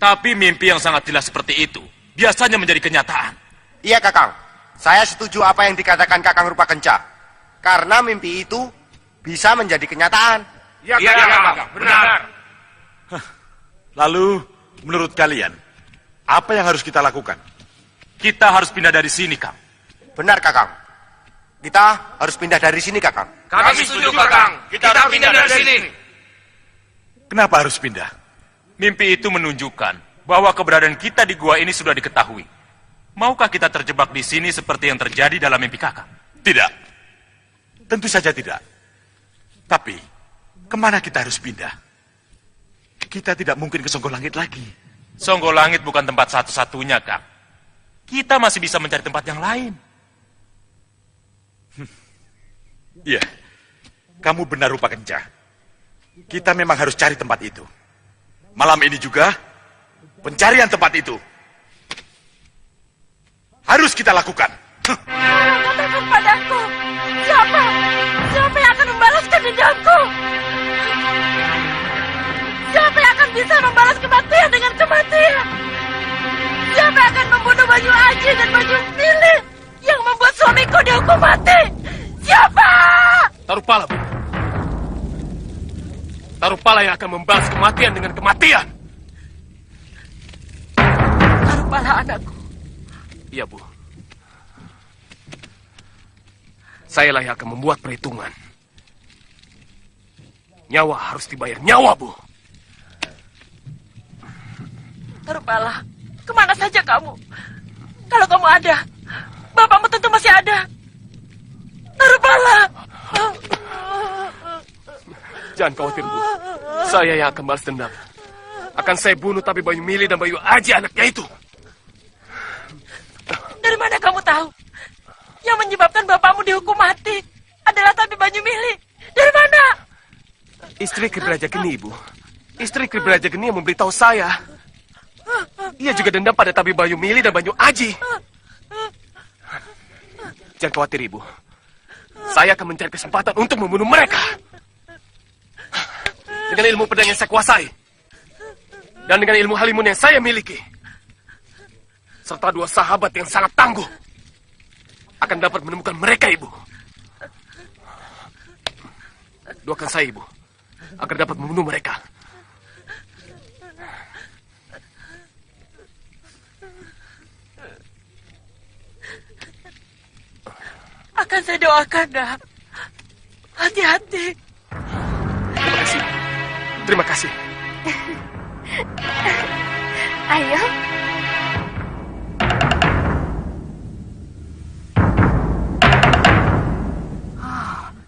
Speaker 16: Tapi mimpi yang sangat jelas seperti itu biasanya menjadi kenyataan.
Speaker 17: Iya, Kakang. Saya setuju apa yang dikatakan Kakang Rupakenca. Karena mimpi itu bisa menjadi kenyataan.
Speaker 3: Ya, Kakang. Benar.
Speaker 18: Lalu, menurut kalian, apa yang harus kita lakukan?
Speaker 16: Kita harus pindah dari sini, Kang.
Speaker 17: Benar, Kakang. Kita harus pindah dari sini, Kakang.
Speaker 3: Kami setuju, Kakang. Kita pindah dari sini.
Speaker 18: Kenapa harus pindah?
Speaker 16: Mimpi itu menunjukkan bahwa keberadaan kita di gua ini sudah diketahui. Maukah kita terjebak di sini seperti yang terjadi dalam mimpi Kakak?
Speaker 18: Tidak. Tentu saja tidak. Tapi, kemana kita harus pindah? Kita tidak mungkin ke Songgolangit lagi.
Speaker 16: Songgolangit bukan tempat satu-satunya, Kang. Kita masih bisa mencari tempat yang lain.
Speaker 18: Iya, kamu benar Rupakenca. Kita memang harus cari tempat itu. Malam ini juga, pencarian tempat itu harus kita lakukan.
Speaker 14: Katakan padaku, siapa yang akan membalaskan dendamku? Siapa yang akan bisa membalas kematian dengan kematian? Siapa yang akan membunuh Banyu Aji dan Banyu Mili yang membuat suamiku dihukum mati? Siapa?
Speaker 11: Tarupala, Bu. Tarupala yang akan membalas kematian dengan kematian.
Speaker 14: Tarupala anakku.
Speaker 11: Iya, Bu. Sayalah yang akan membuat perhitungan. Nyawa harus dibayar nyawa, Bu.
Speaker 14: Tarupala, kemana saja kamu? Kalau kamu ada, bapakmu tentu masih ada. Tarupala!
Speaker 11: Jangan khawatir, Bu. Saya yang akan balas dendam. Akan saya bunuh Tabib Banyu Mili dan Banyu Aji anaknya itu.
Speaker 14: Dari mana kamu tahu? Yang menyebabkan bapakmu dihukum mati adalah Tabib Banyu Mili. Dari mana?
Speaker 11: Istri Ki Braja Geni, Ibu. Istri Ki Braja Geni yang memberitahu saya. Ia juga dendam pada Tabib Banyu Mili dan Banyu Aji. Jangan khawatir, Ibu. Saya akan mencari kesempatan untuk membunuh mereka. Dengan ilmu pedang yang saya kuasai. Dan dengan ilmu halimun yang saya miliki. Serta 2 sahabat yang sangat tangguh. Akan dapat menemukan mereka, Ibu. Doakan saya, Ibu. Agar dapat membunuh mereka.
Speaker 14: Akan saya doakan, nak. Hati-hati.
Speaker 11: Terima kasih. Terima kasih.
Speaker 7: Ayo.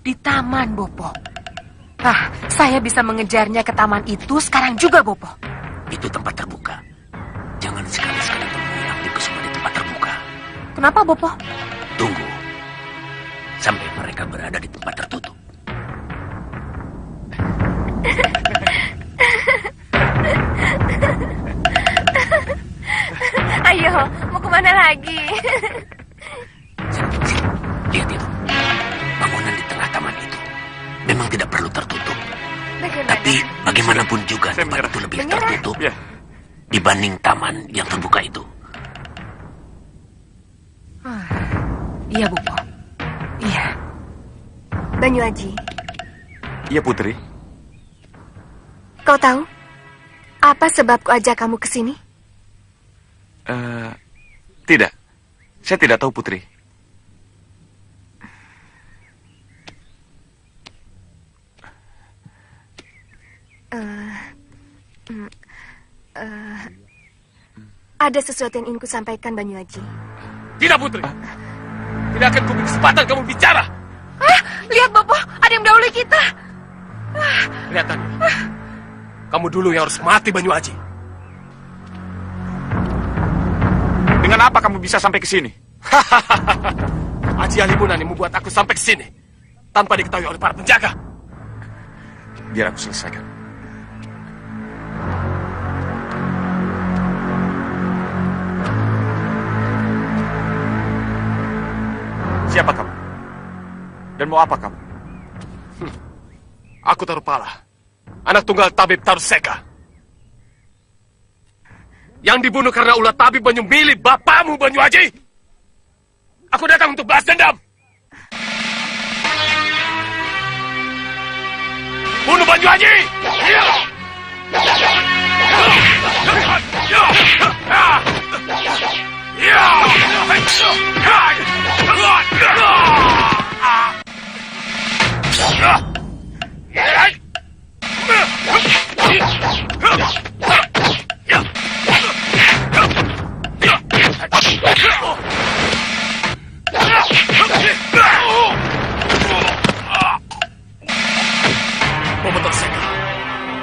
Speaker 8: Di taman, Bopo. Saya bisa mengejarnya ke taman itu sekarang juga, Bopo.
Speaker 12: Itu tempat terbuka. Jangan sekali-sekali temui aktifku semua di tempat terbuka.
Speaker 8: Kenapa, Bopo?
Speaker 12: Tunggu. Sampai mereka berada di tempat tertutup.
Speaker 7: Ayo, mau kemana lagi?
Speaker 12: Lihat itu. Bangunan di tengah taman itu memang tidak perlu tertutup.
Speaker 7: Bagaimana?
Speaker 12: Tapi bagaimanapun juga tempat itu lebih tertutup dibanding taman yang terbuka itu.
Speaker 8: Iya, Bopo. Iya.
Speaker 7: Banyu Aji,
Speaker 2: Iya, Putri.
Speaker 7: kau tahu apa sebab ku ajak kamu ke sini?
Speaker 2: Tidak. Saya tidak tahu, Putri.
Speaker 7: Ada sesuatu yang ingin ku sampaikan, Banyu Aji.
Speaker 11: Tidak, Putri. Tidak akan kuberi kesempatan kamu bicara.
Speaker 14: Lihat, Bopo. Ada yang mendahului kita.
Speaker 11: Lihat tadi. Kamu dulu yang harus mati, Banyu Aji.
Speaker 2: Dengan apa kamu bisa sampai ke sini?
Speaker 11: Aji Halimunan yang membuat aku sampai ke sini. Tanpa diketahui oleh para penjaga.
Speaker 2: Biar aku selesaikan. Siapa kamu? Dan mau apa kamu?
Speaker 11: Aku Tarupala. Anak tunggal Tabib Taruseka. yang dibunuh karena ulah tabib Banyu Mili, bapakmu Banyu Haji. Aku datang untuk balas dendam. Bunuh Banyu Haji! Ya!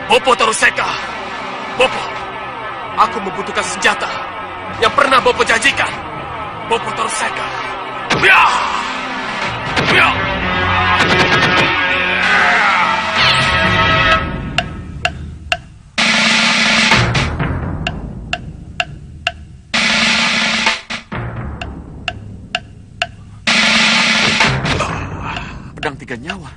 Speaker 11: Bopo Toruseka. Bopo, aku membutuhkan senjata yang pernah Bopo janjikan. Bopo Toruseka. Ya! Ya!
Speaker 6: Pedang 3 nyawa.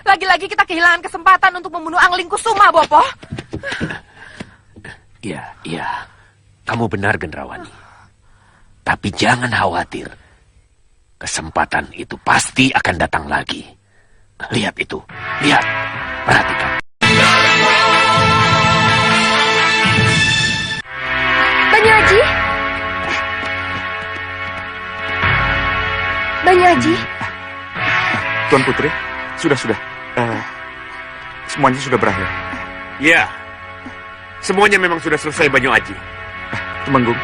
Speaker 19: Lagi-lagi kita kehilangan kesempatan untuk membunuh Angling Kusuma, Bopo.
Speaker 12: Iya. Kamu benar, Gendrawani. Tapi jangan khawatir. Kesempatan itu pasti akan datang lagi. Lihat itu. Lihat. Perhatikan.
Speaker 7: Banyu Haji? Banyu Haji?
Speaker 2: Tuan Putri, sudah. Semuanya sudah berakhir.
Speaker 1: Ya, semuanya memang sudah selesai, Banyu Haji.
Speaker 2: Temenggung,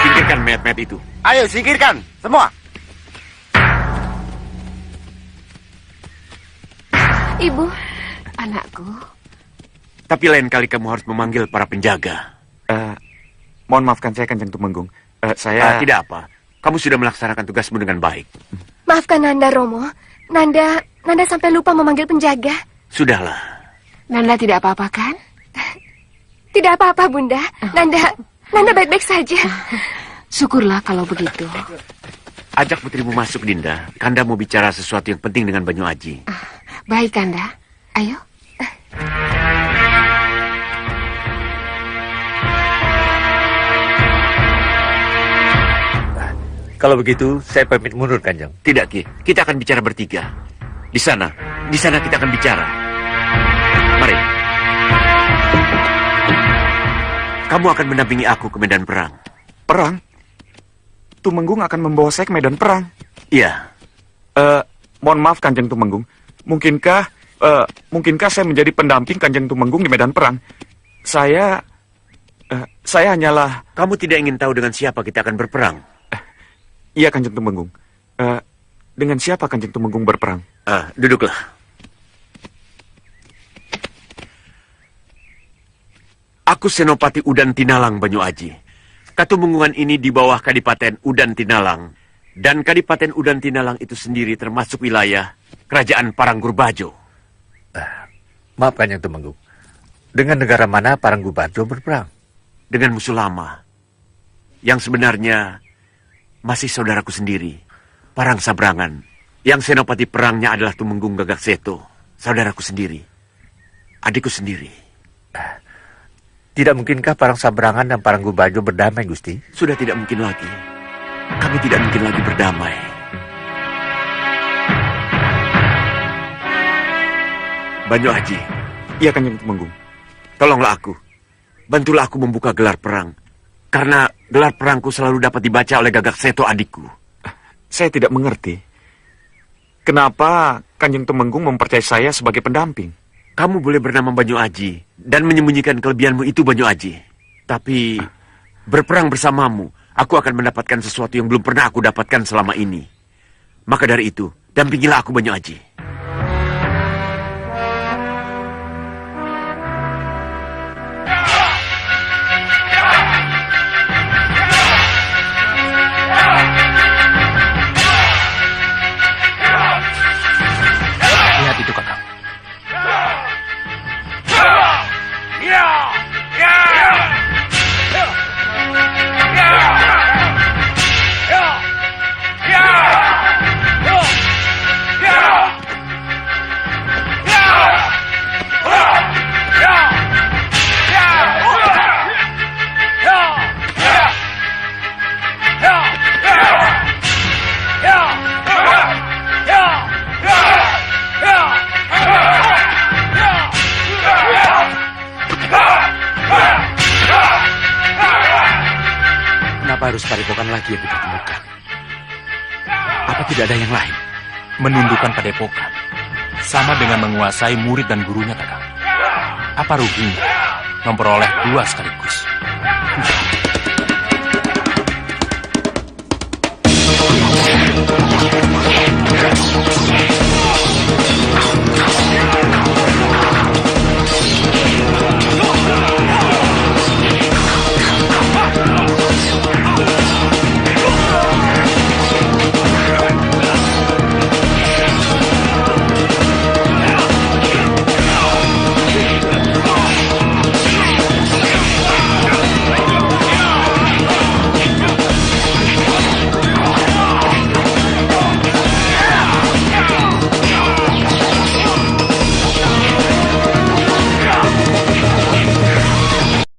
Speaker 1: singkirkan mayat-mayat itu.
Speaker 17: Ayo, singkirkan, semua.
Speaker 8: Ibu, anakku.
Speaker 1: Tapi lain kali kamu harus memanggil para penjaga.
Speaker 2: Mohon maafkan saya, Kanjeng Tumenggung. Saya...
Speaker 1: Tidak apa. Kamu sudah melaksanakan tugasmu dengan baik.
Speaker 7: Maafkan Nanda, Romo. Nanda sampai lupa memanggil penjaga.
Speaker 1: Sudahlah.
Speaker 8: Nanda tidak apa-apa kan?
Speaker 7: Tidak apa-apa, Bunda. Nanda baik-baik saja.
Speaker 8: Syukurlah kalau begitu.
Speaker 1: Ajak putrimu masuk, Dinda. Kanda mau bicara sesuatu yang penting dengan Banyu Haji.
Speaker 8: Baik, Kanda. Ayo.
Speaker 15: Kalau begitu, saya pamit mundur, Kanjeng.
Speaker 1: Tidak, Ki. Kita akan bicara bertiga. Di sana kita akan bicara. Mari. Kamu akan mendampingi aku ke medan perang.
Speaker 2: Perang? Tumenggung akan membawa saya ke medan perang?
Speaker 1: Iya.
Speaker 2: Mohon maaf, Kanjeng Tumenggung. Mungkinkah saya menjadi pendamping Kanjeng Tumenggung di medan perang? Saya hanyalah...
Speaker 1: Kamu tidak ingin tahu dengan siapa kita akan berperang?
Speaker 2: Iya, Kanjeng Tumenggung. Dengan siapa Kanjeng Tumenggung berperang?
Speaker 1: Duduklah. Aku Senopati Udan Tinalang, Banyu Haji. Katumenggungan ini di bawah Kadipaten Udan Tinalang. Dan Kadipaten Udan Tinalang itu sendiri termasuk wilayah Kerajaan Parangkurbajo.
Speaker 15: Maaf, Kanjeng Tumenggung. Dengan negara mana Parangkurbajo berperang?
Speaker 1: Dengan musuh lama. Yang sebenarnya masih saudaraku sendiri, Parang Sabrangan. Yang senopati perangnya adalah Tumenggung Gagak Seto, saudaraku sendiri, adikku sendiri.
Speaker 15: Tidak mungkinkah Parang Sabrangan dan Parangkurbajo berdamai, Gusti?
Speaker 1: Sudah tidak mungkin lagi. Kami tidak mungkin lagi berdamai. Banyu Haji.
Speaker 2: Iya, Kanjeng Tumenggung.
Speaker 1: Tolonglah aku. Bantulah aku membuka gelar perang. Karena gelar perangku selalu dapat dibaca oleh Gagak Seto adikku.
Speaker 2: Saya tidak mengerti. Kenapa Kanjeng Tumenggung mempercayai saya sebagai pendamping?
Speaker 1: Kamu boleh bernama Banyu Haji dan menyembunyikan kelebihanmu itu, Banyu Haji. Tapi berperang bersamamu, aku akan mendapatkan sesuatu yang belum pernah aku dapatkan selama ini. Maka dari itu, dampingilah aku, Banyu Haji.
Speaker 16: Kenapa harus padepokan lagi yang kita temukan? Apa tidak ada yang lain?
Speaker 20: Menundukkan padepokan sama dengan menguasai murid dan gurunya, Kakang. Apa ruginya memperoleh dua sekaligus?